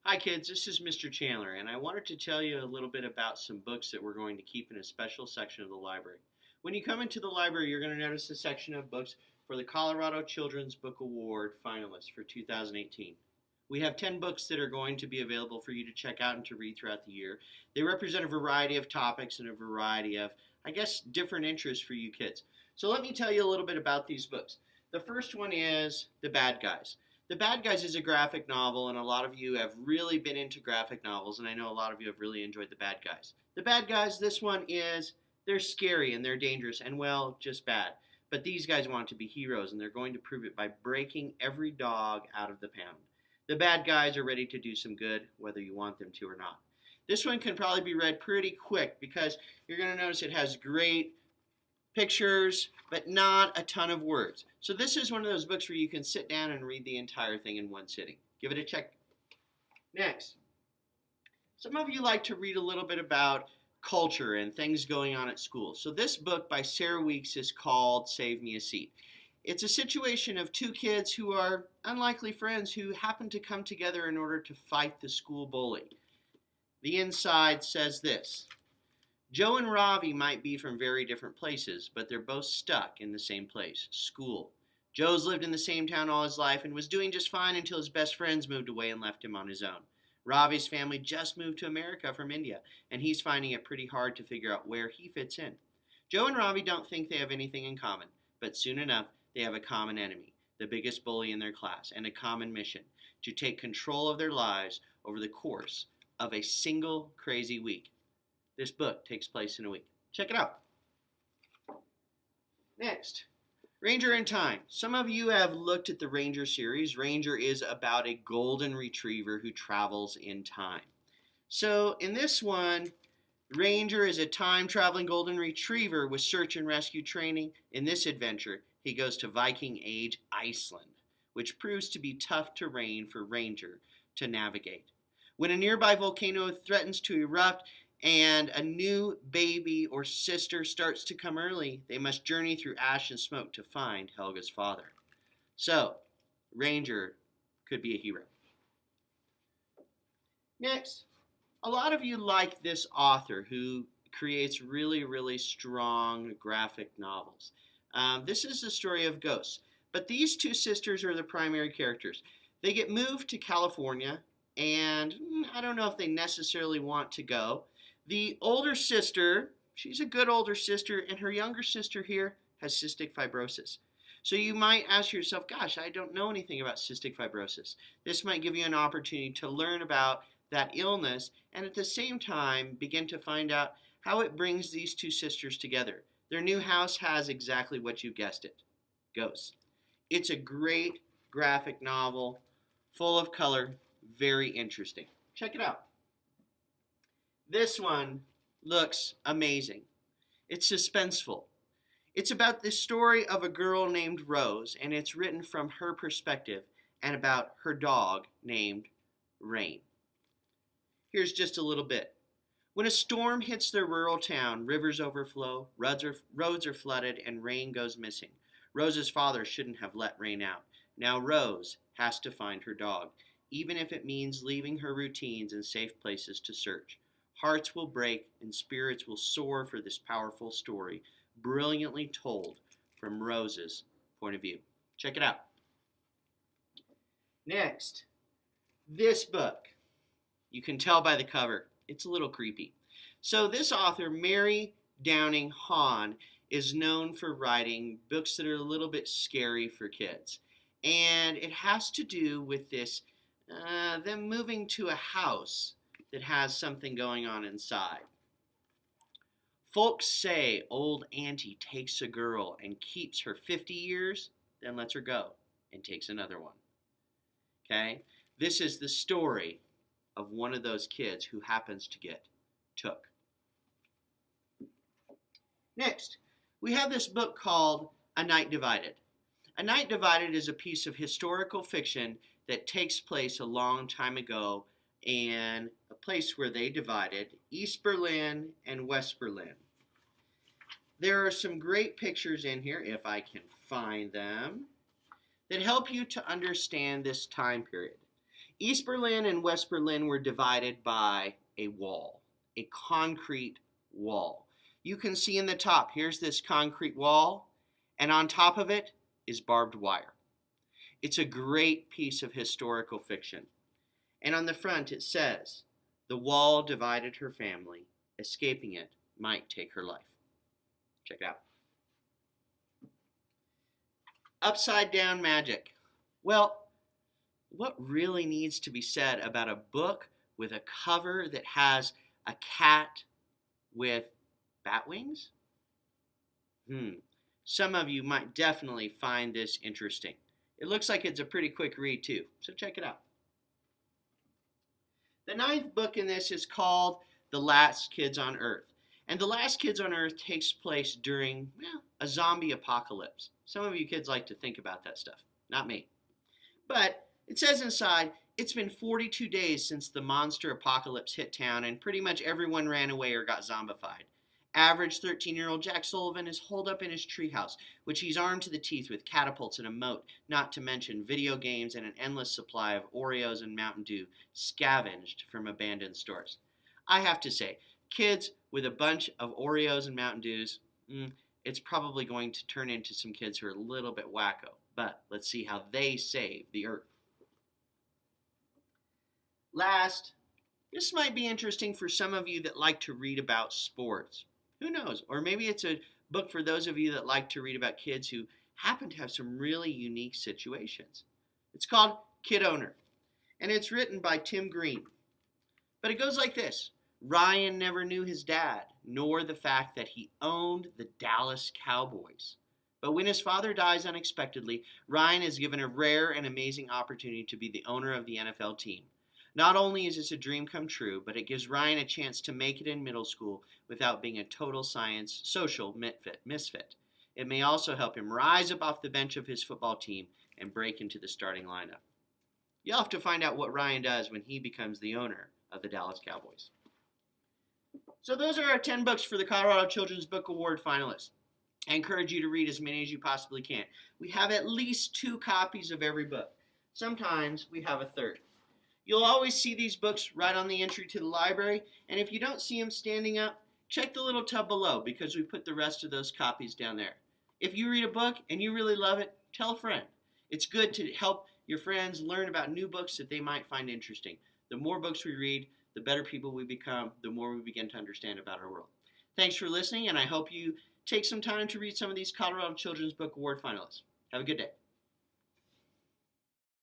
Hi kids, this is Mr. Chandler, and I wanted to tell you a little bit about some books that we're going to keep in a special section of the library. When you come into the library, you're going to notice a section of books for the Colorado Children's Book Award finalists for 2018. We have 10 books that are going to be available for you to check out and to read throughout the year. They represent a variety of topics and a variety of, different interests for you kids. So let me tell you a little bit about these books. The first one is The Bad Guys. The Bad Guys is a graphic novel, and a lot of you have really been into graphic novels, and I know a lot of you have really enjoyed The Bad Guys. The Bad Guys, this one is, they're scary and they're dangerous and, well, just bad. But these guys want to be heroes, and they're going to prove it by breaking every dog out of the pound. The bad guys are ready to do some good, whether you want them to or not. This one can probably be read pretty quick because you're going to notice it has great pictures, but not a ton of words. So this is one of those books where you can sit down and read the entire thing in one sitting. Give it a check. Next, some of you like to read a little bit about culture and things going on at school. So this book by Sarah Weeks is called Save Me a Seat. It's a situation of two kids who are unlikely friends who happen to come together in order to fight the school bully. The inside says this: Joe and Ravi might be from very different places, but they're both stuck in the same place, school. Joe's lived in the same town all his life and was doing just fine until his best friends moved away and left him on his own. Ravi's family just moved to America from India, and he's finding it pretty hard to figure out where he fits in. Joe and Ravi don't think they have anything in common, but soon enough, they have a common enemy, the biggest bully in their class, and a common mission: to take control of their lives over the course of a single crazy week. This book takes place in a week. Check it out. Next, Ranger in Time. Some of you have looked at the Ranger series. Ranger is about a golden retriever who travels in time. So in this one, Ranger is a time-traveling golden retriever with search and rescue training. In this adventure, he goes to Viking Age Iceland, which proves to be tough terrain for Ranger to navigate. When a nearby volcano threatens to erupt and a new baby or sister starts to come early, they must journey through ash and smoke to find Helga's father. So, Ranger could be a hero. Next, a lot of you like this author who creates really, really strong graphic novels. This is the story of ghosts. But these two sisters are the primary characters. They get moved to California, and I don't know if they necessarily want to go. The older sister, she's a good older sister, and her younger sister here has cystic fibrosis. So you might ask yourself, gosh, I don't know anything about cystic fibrosis. This might give you an opportunity to learn about that illness and at the same time begin to find out how it brings these two sisters together. Their new house has exactly what you guessed it, ghosts. It's a great graphic novel, full of color, very interesting. Check it out. This one looks amazing. It's suspenseful. It's about the story of a girl named Rose, and it's written from her perspective and about her dog named Rain. Here's just a little bit. When a storm hits their rural town, rivers overflow, roads are flooded, and Rain goes missing. Rose's father shouldn't have let Rain out. Now Rose has to find her dog, even if it means leaving her routines and safe places to search. Hearts will break and spirits will soar for this powerful story, brilliantly told from Rose's point of view. Check it out. Next, this book. You can tell by the cover, it's a little creepy. So this author, Mary Downing Hahn, is known for writing books that are a little bit scary for kids. And it has to do with this, them moving to a house that has something going on inside. Folks say old auntie takes a girl and keeps her 50 years, then lets her go and takes another one. Okay? This is the story of one of those kids who happens to get took. Next, we have this book called A Night Divided. A Night Divided is a piece of historical fiction that takes place a long time ago in a place where they divided East Berlin and West Berlin. There are some great pictures in here, if I can find them, that help you to understand this time period. East Berlin and West Berlin were divided by a wall, a concrete wall. You can see in the top, here's this concrete wall, and on top of it is barbed wire. It's a great piece of historical fiction. And on the front it says, "The wall divided her family. Escaping it might take her life." Check it out. Upside down magic. Well, what really needs to be said about a book with a cover that has a cat with bat wings? Some of you might definitely find this interesting. It looks like it's a pretty quick read too, so check it out. The 9th book in this is called The Last Kids on Earth. And The Last Kids on Earth takes place during a zombie apocalypse. Some of you kids like to think about that stuff. Not me. But it says inside, it's been 42 days since the monster apocalypse hit town and pretty much everyone ran away or got zombified. Average 13-year-old Jack Sullivan is holed up in his treehouse, which he's armed to the teeth with catapults and a moat, not to mention video games and an endless supply of Oreos and Mountain Dew scavenged from abandoned stores. I have to say, kids with a bunch of Oreos and Mountain Dews, it's probably going to turn into some kids who are a little bit wacko. But let's see how they save the earth. Last, this might be interesting for some of you that like to read about sports. Who knows? Or maybe it's a book for those of you that like to read about kids who happen to have some really unique situations. It's called Kid Owner, and it's written by Tim Green. But it goes like this. Ryan never knew his dad, nor the fact that he owned the Dallas Cowboys. But when his father dies unexpectedly, Ryan is given a rare and amazing opportunity to be the owner of the NFL team. Not only is this a dream come true, but it gives Ryan a chance to make it in middle school without being a total social misfit. It may also help him rise up off the bench of his football team and break into the starting lineup. You'll have to find out what Ryan does when he becomes the owner of the Dallas Cowboys. So those are our 10 books for the Colorado Children's Book Award finalists. I encourage you to read as many as you possibly can. We have at least 2 copies of every book. Sometimes we have a third. You'll always see these books right on the entry to the library, and if you don't see them standing up, check the little tub below because we put the rest of those copies down there. If you read a book and you really love it, tell a friend. It's good to help your friends learn about new books that they might find interesting. The more books we read, the better people we become, the more we begin to understand about our world. Thanks for listening, and I hope you take some time to read some of these Colorado Children's Book Award finalists. Have a good day.